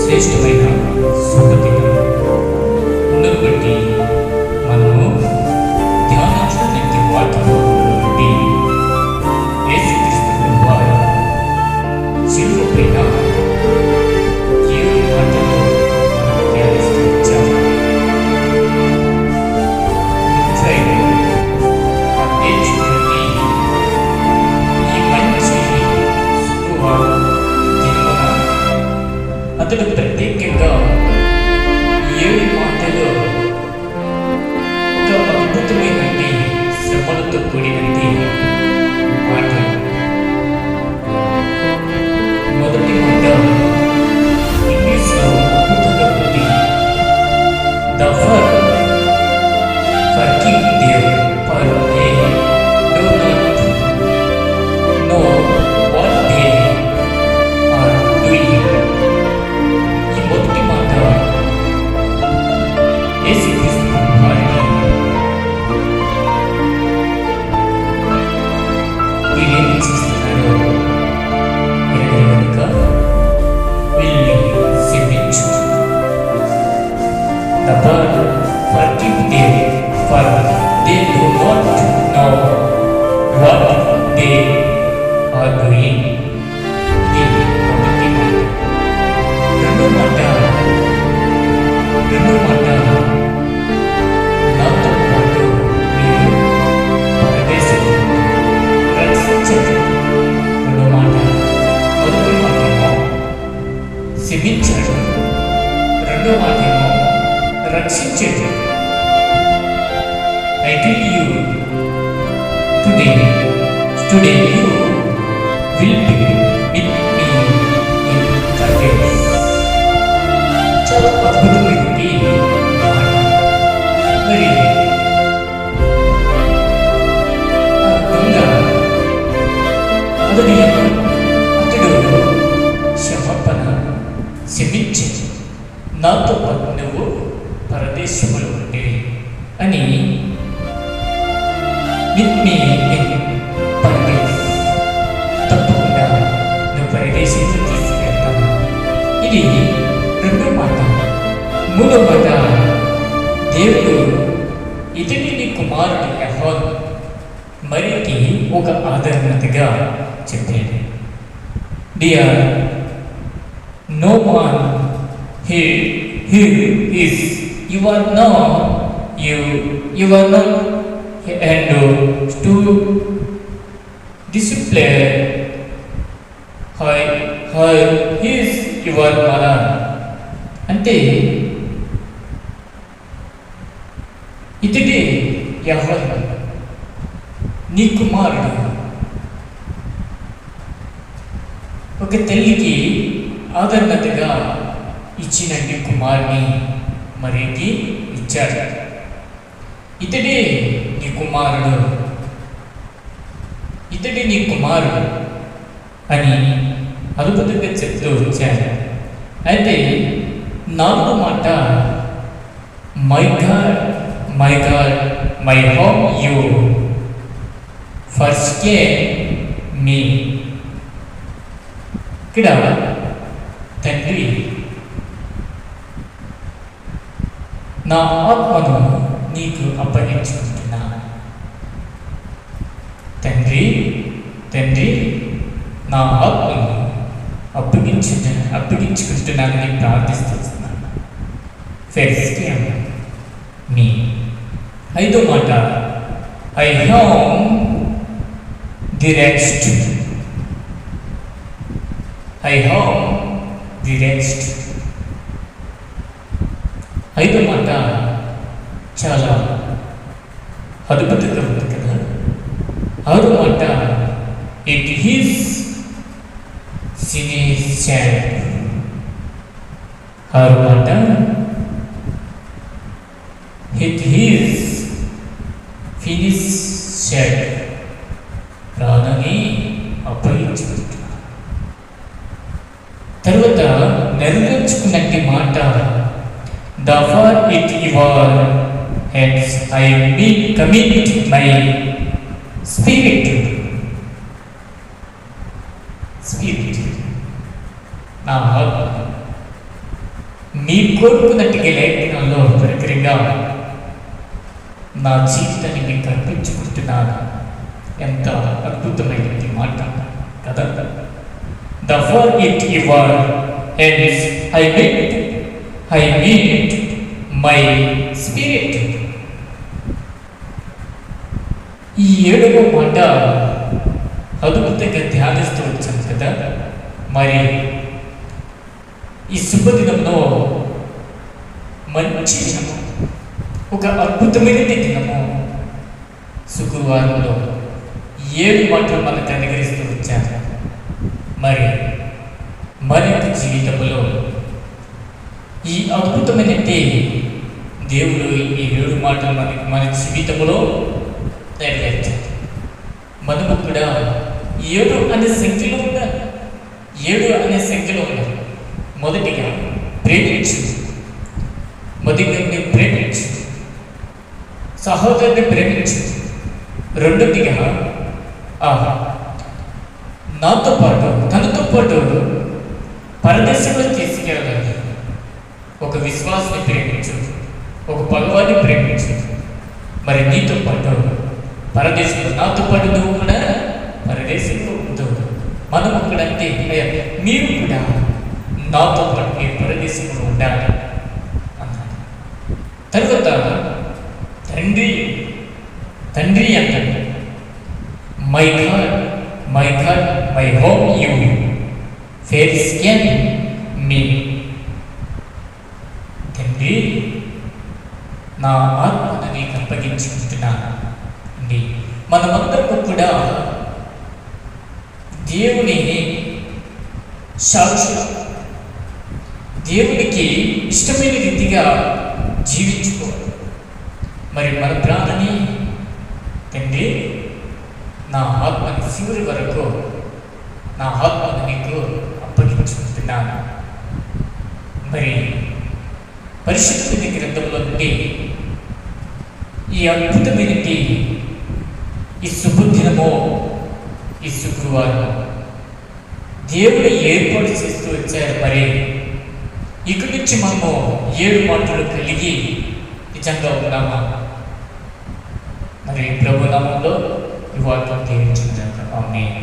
శ్రేష్టమైన శుభదినం. ముందుకు బట్టి మనము ధ్యానించడానికి వాక్యం నుండి యేసుక్రీస్తు వారు శిలువ పైన 7 మాటలు మనం ధ్యానిస్తూ వచ్చాము. నేర్చుకుని ఈ మంచి శుభవార్త దినమున అతడు ప్రత్యేకంగా 7 మాటలు ఒక అద్భుతమైనటువంటి శ్రమలతో కూడినటువంటి మాటలు. మొదటి మాట ఇంగ్లీష్లో అద్భుతంగా ఉంది. The forgive them, for they do not know what they are doing. ఈ మొదటి మాట యేసుక్రీస్తు వారిని వీరేం చేస్తున్నారో కనుక వీళ్ళని క్షమించు. The Lord forgive them, for they do not know what they are doing. ఇది మొదటి మాట. రెండో మాట నాతో పాటు మీరు పరదేశంలో రక్షించండి. రెండో మాట, మొదటి మాటేమో క్షమించండి, రెండో మాటేమో రక్షించండి. I tell you today you will be with me in paradise. చాలా అద్భుతమైనది మాట. మరి ఆ దొంగ అతడు క్షమాపణ క్షమించి నాతో పాటు నువ్వు పరదేశములో ఉంటే అని విత్ మీ ఇన్ పరదేశ్, తప్పకుండా నువ్వు పరదేశంలో తీసుకెళ్తాను. ఇది రెండో మాట. మూడో మాట, దేవుడు ఇతని నీ కుమారుడు యెహోవా మరికి ఒక ఆదరణగా చెప్పాడు. Dear no one here is you are not and to display how is your mother. అంటే ఇతడే యెహోవా నీ కుమారుడు. ఒక తల్లికి ఆదరణగా ఇచ్చిన నీ కుమారుని మరికి ఇచ్చాడు. ఇతడే నీ కుమారుడు అని అద్భుతంగా చెప్తూ వచ్చాడు. అయితే నాలుగో మాట, my god my home you forsaken me. ఇక్కడ తండ్రి నా ఆత్మను నీకు అప్పగించుకుంటున్నా. తండ్రి నా ఆత్మను అప్పగించుకుంటున్నానని ప్రార్థిస్తున్నాను. ఫర్స్కేవ్ మీ. ఐదో మాట, ఐ హావ్ ది రెస్ట్. ఐదో మాట చాలా అద్భుతంగా ఉంది కదా. ఆరో మాట, ఇట్ ఈస్ ఫినిష్డ్. ఆరో మాట, ఇట్ ఈస్ ఫినిష్డ్. ప్రాణాన్ని అప్పగించుకుంటున్నా. తర్వాత నెరవేర్చుకున్నట్టు మాట, therefore it your hands I will commit my spirit. నా మీ కోరుకున్నట్టుగా లేఖనంలో ప్రక్రియగా నా జీవితాన్ని మీకు అర్పించుకుంటున్నాను. ఎంత అద్భుతమైనది మాట కదా. The for it your hands I made my spirit. ఈ 7వ మాట అద్భుతంగా ధ్యానిస్తూ వచ్చాను కదా. మరి ఈ శుభదినంలో మంచి దినము, ఒక అద్భుతమైన దినము, శుక్రవారంలో 7 మాటలు మనకు అనుగ్రహిస్తూ వచ్చారు. మరి మన జీవితంలో ఈ అద్భుతమైన దేవుడు ఈ 7 మాటలు మన జీవితంలో నెరవేర్చారు. మనము కూడా 7 అనే సంఖ్యలో ఉండాలి. 7 అనే సంఖ్యలో ఉండాలి. మొదటిగా ప్రేమించు, మొదటిగా ప్రేమించు, సహోదరుని ప్రేమించు. రెండోదిగా నాతో పాటు తనతో పాటు పరదేశంలో తీసుకెళ్ళాలి. ఒక విశ్వాసాన్ని ప్రేమించు, ఒక భగవాన్ని ప్రేమించు. మరి నీతో పాటు పరదేశంలో, నాతో పాటు నువ్వు కూడా పరదేశంలో ఉంటావు. మనము కూడా అంటే మీరు కూడా నాతో పాటు మీరు పరదేశంలో ఉండాలి అన్నాడు. తర్వాత తండ్రి అంటాడు, my god my home you forsaken me. తండ్రి, నా ఆత్మను నీకు అప్పగించుకుంటున్నాను. మనమందరము కూడా దేవుని సాక్షి, దేవునికి ఇష్టమైన రీతిగా జీవించుకోవాలి. మరి మన ప్రాణాన్ని తండ్రి, నా ఆత్మని చివరి వరకు నా ఆత్మను నీకు అప్పగించుకుంటున్నాను. మరి పరిశుద్ధ గ్రంథంలో నుండి ఈ అద్భుతమైనది ఈ శుభదినమో, ఈ శుక్రవారం దేవుడు ఏర్పాటు చేస్తూ వచ్చారు. మరి ఇక్కడి నుంచి మనము 7 మాటలు కలిగి నిజంగా ఉన్నామా? మరి ప్రభు నామంలో ఈ వార్తను దీవించుకుందాం. ఆమేన్.